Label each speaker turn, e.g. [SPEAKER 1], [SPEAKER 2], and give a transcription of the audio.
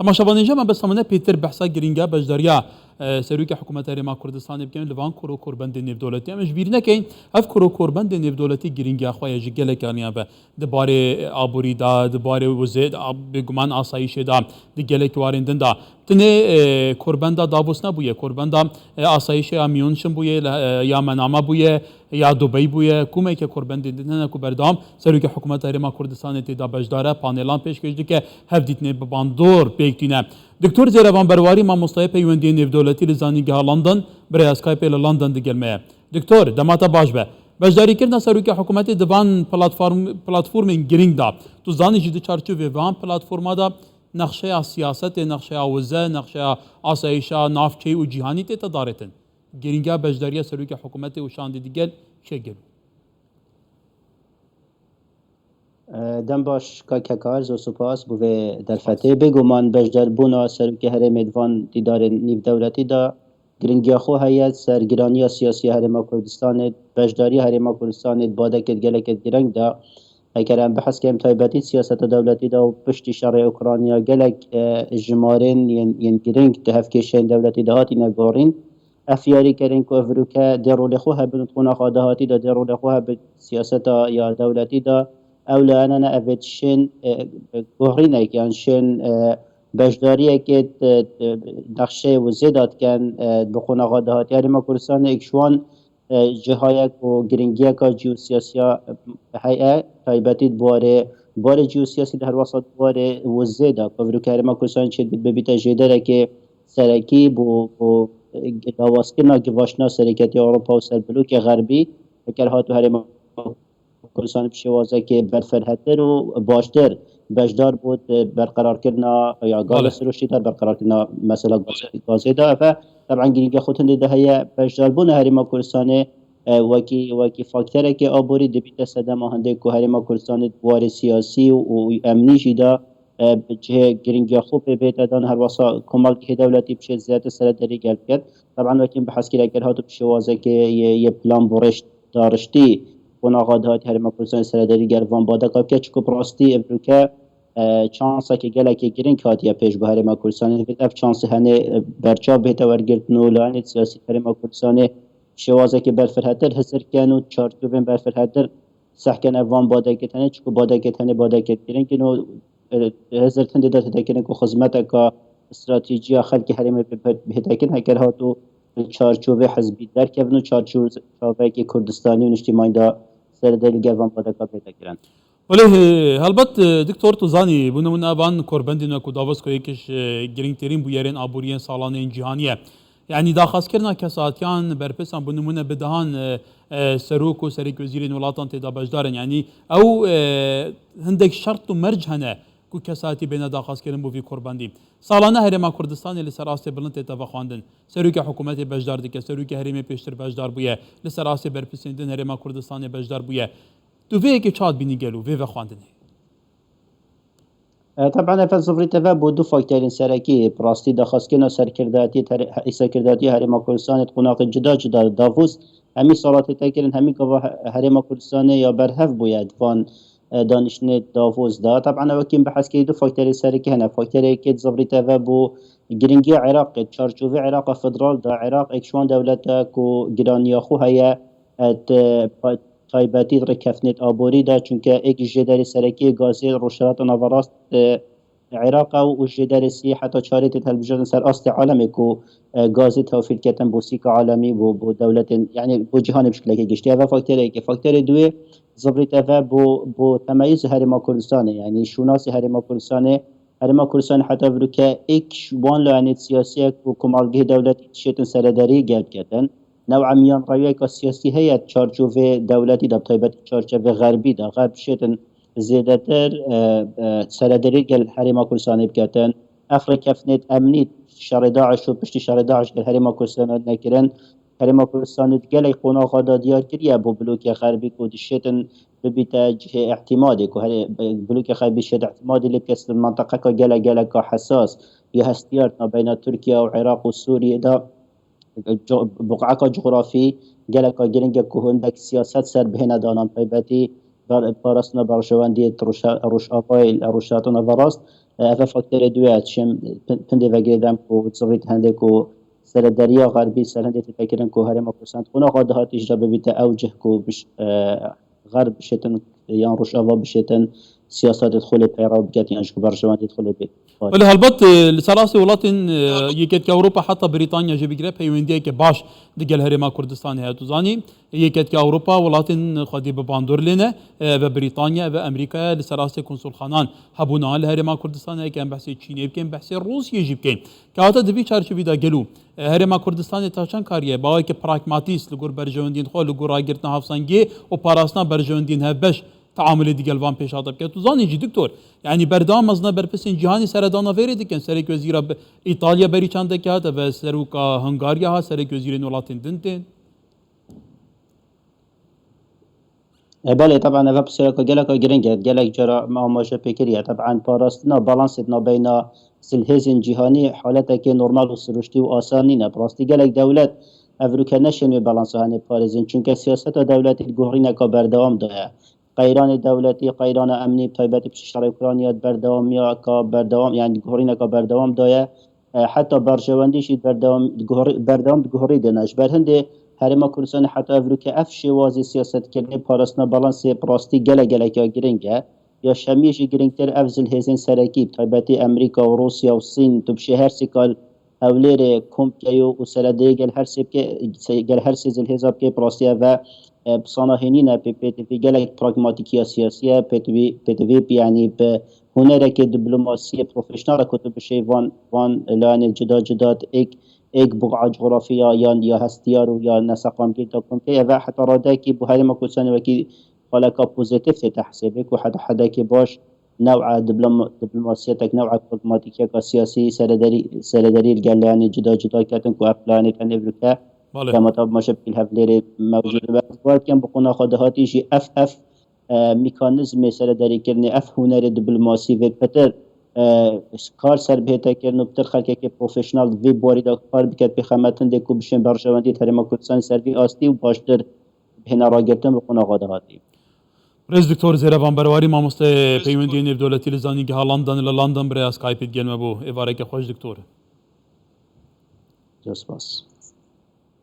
[SPEAKER 1] تماشاوان جا من بس همونه پیتر بحثا گرینگا بجداریا سروک حکومت هرما کردستان بکن لوان کرو کربند نیو دولتی همش بیر نکین اف کرو کربند نیو دولتی گرینگا خواه جگل کنیا به دباره آبوری دا دباره وزید بگمان آسایش دا دگل کواریندن دا تنه کربند داووس نبویه کربند آسایش یا میونشن بویه یا منامه بویه یا دبی بویه کومه که کربند دیدن کو بردام سروک حکومت هرما کردستان تیدا بجداره پانلان پیش کشیده که هفدیتنه بباندور پیکتینه دکتور زیروان برواری ما مستای پیوندی نیو دولتی لزانیگه لندن برای اسکایپ ال لندن دیگلمه دکتور دماتا باش به بجداری کردن سروک حکومت دوان پلتفرم گرینگ دا تو زانی جدی چارچوبه وان پلتفرما دا نقشه سیاست نقشه اوزه نقشه آسایشا نافچه و جهانی تی تدارتن گرینگا بجداری سروک حکومت و شاندی دیگل چه گل
[SPEAKER 2] دم باش کاکار زو سپاس بوه در فتح بگو من بجدار بونا سروک هرم ادوان دیدار نیو دولتی دا گرینگیا خو هیت سرگرانی سیاسی هرم کردستان بجداری هرم کردستان باده کد گلکت گرنگ دا اگرم بحث کم تایبتی سیاست دولتی دا و پشتی شرع اوکراینیا گلک جمارین ین گرنگ ده هفکشن دولتی دا هاتی نگارین افیاری کردن که افروکا درول خواه بنتخونا خواده هاتی دا درول خواه به سیاست یا دولتی دا اولا انا افدشن گهرینه که انشن بجداریه که نقشه و زیدات کن بخونا خواده هاتی هرما کرسان اکشوان جهایک و گرینگیه که جیوسیاسیا حیعه تایبتید باره جیوسیاسی در وسط باره و زیده که افروکا هرما کرسان چید ببیتا جیدره که سرکی بو داواسکرنا گواشنا سرکتی اروپا و سربلوک غربی فکر هاتو هرما کردستان بشوازه که برفرهتر و باشتر بجدار بود برقرار کردن یا گاز سروشی در برقرار کردن مثلا گازی دا و طبعا گرینگا خودتون دیده های بجدار بون هرما کردستان وکی فاکتره که آبوری دبیت صدم آهنده که هرما کردستان دوار سیاسی و امنی جدا جه گرینگا خوب بیت دان هر واسه کمال که دولتی بشه زیادت سردری گلب کرد طبعا وکی بحث کرده که هاتو بشوازه که یه پلان برشت دارشتی وناقاد هات هرما کردستان سردری گلوان باده قاب که چکو براستی افروکا چانسا که گله که گرین کاتیا پیش به هرما کردستان اف چانس هنه برچا بهتا ورگرتنو لعنت سیاسی هرما کردستان شوازه که برفرهتر حسر کنو چارچوبین برفرهتر سحکن افوان باده که تنه چکو باده که تنه باده که گرین کنو حسر تنده داته تکنه که خزمتا که استراتیجی خلق هرما بهتا کن هکر هاتو چارچوب حزبی در کردن و چارچوب که کردستانی و اجتماعی دا سردری گرفان باده که پیدا کردن.
[SPEAKER 1] ولی البته دکتر تو زانی بونه من آبان کربندی نکو داوس که یکیش گرینگ ترین بویرین آبورین سالانه این جهانیه. یعنی داخل کردن کساتیان برپسان بونه من بدهان سروک و سریک وزیرین ولاتان تدا بجدارن یعنی او هندک شرط و مرج هنه کو کساتی بین داخل کردن بوی کربندی سالانه هرما کردستان لسراست بلند تدا خواندن سروک حکومت بجدار دیگه سروک هرمی پیشتر بجدار بویه لسراست برپسندن هرما کردستان بجدار بویه تو وی که چاد بینی گلو وی خواندن
[SPEAKER 2] طبعا فلسفه تفا بودو فاکتورین سرکی پراستی داخل کردن سرکرداتی هرما کردستان قناق جدا داووس همی سالات تکرین همی که هرما کردستان یا برهف بوید وان دانشنه داووس دا طبعا وكيم بحث كيدو فاكتوري سركي هنا فاكتوري كيد زبري تفا بو جرينجي عراق تشارچوفي عراق فدرال دا عراق اكشوان دولتا كو جرانيا خو هيا تايباتي ركفنت ابوري دا چونكه اك جداري سركي غازي روشرات نافراست عراق و جداري سي حتى چاريت تلفزيون سر اصل عالمي كو غازي توفير كتن بوسيك عالمي بو دولت يعني بو جهان بشكل كيشتي هذا فاكتوري دوي زبري تفا بو تميز هرما كردستان يعني شناس هرما كردستان حتى بروكا اك وان لعنت سياسيه وكمالجه دولت شيتن سرداري قلب كتن نوعا ميان رايك السياسي هي تشارچوف دولتي دا طيبت تشارچوف غربي دا غرب شيتن زيادتر سرداري قلب هرما كردستان بكتن افريقيا فنت امنيت شر داعش و پشت شر داعش قال هرما كردستان نكرن هرما کردستان گله قناق دا دیار کریه با بلوک غربی کو دشتن ببیت جه اعتمادی کو هر بلوک غربی شد اعتمادی لکست المنطقه کا گله کا حساس یه هستیار ما بین ترکیه و عراق و سوریه دا بقعه کا جغرافی گله کا گرنگ کو هندک سیاست سر بهنه دانان پیبتی بارسنا برشواندی روش آقای روشاتون وراست اف فاکتور دوی چم پنده وگیدم کو زویت هنده کو سر دریا غربی سر هنده تفکرن کو هرم کوسنت خونه قادهات اجرا ببیت اوجه کو بش غرب بشتن یان روشاوا بشتن سیاست تدخل پیرا بکت یانش کو برجوان تدخل بید
[SPEAKER 1] ولی هلبت لسراسی ولاتن یکت که اروپا حتی بریتانیا جه بگیره پیوندیه که باش دگل هرما کردستان هست تو زانی یکت که اروپا ولاتن خودی به باندور لینه و بریتانیا و امریکا لسراسی کنسول خانان هبونا لهرما کردستان هست که بحث چینی بکن بحث روسیه جی بکن که حتی دوی چارچوبی دا گلو هرما کردستان تا چند کاریه باید که پراگماتیست لگور برجوندین خو لگور آگرتنا هفسانگی و پاراسنا برجوندین هبش تعامل دیگه الوان پیش آدم که تو زانی جی دکتور یعنی بردام از نه برپسین جهانی سردانا ویری دیکن سرک وزیر ایتالیا بری چنده که هست و سروکا هنگاریا ها سرک وزیر نولاتین دنتین
[SPEAKER 2] بله طبعا اف بسیار گلک گرینگه گلک جرا ما ماشه فکریه طبعا پاراستنا بالانسنا بین سلهزین جهانی حالته که نرمال و سروشتی و آسانی نه براستی گلک دولت افروکه نشین بالانس هنه پارزین چون سیاست دولتی گوهری نکا بردوام داره قیران دولتی قیران امنی تایبت بششار اوکراینیا بردوام یا کا بردوام یعنی گوهری نکا بردوام داره حتی برجواندیش بردوام گوهری دنش برهنده هرما کردستان حتی افروکه اف شوازی سیاست کرده پاراسنا بالانس براستی گله که گرینگه یا شمیش گرینگتر افزل هزین سرکی تایبتی امریکا و روسیا و صین تو بشه هر سیکال اولیر کمپیو و سرده گل هر سیزل حساب که براستی و بصناهنين في جالك براغماتيكية سياسية بتوي يعني بهنرك دبلوماسية بروفيشنال كتب شيء وان لان جداد ایک بقعه جغرافیا یا هستیار و یا نسقام که تکون که و حتی راده که به هر مکوسان و که خالقا پوزیتیف تحسبه که حدا که باش نوع دبلوماسیتك نوع براغماتيكية سياسي سردري الجلاني جدا كاتن كو افلاني تنبركه كما طب ما شبكي الهفليري موجود بس كان بقونا خدهاتي شي اف ميكانيزم سردري كرني اف هنر دبلوماسي و بتر کار سر بهتا کردن بتر خلقه که پروفیشنال وی باری دا کار بکرد بخمتن دکو بشین برشواندی ترما کردستان سروی آستی و باشتر بهنا را گرتن بخون آقاده هاتی
[SPEAKER 1] رئیس دکتور زیروان برواری ماموسته پیوندی نیو دولتی لزانی که لندن لندن برای اسکایپیت گلمه بو ایواره که خوش دکتور
[SPEAKER 2] جسپاس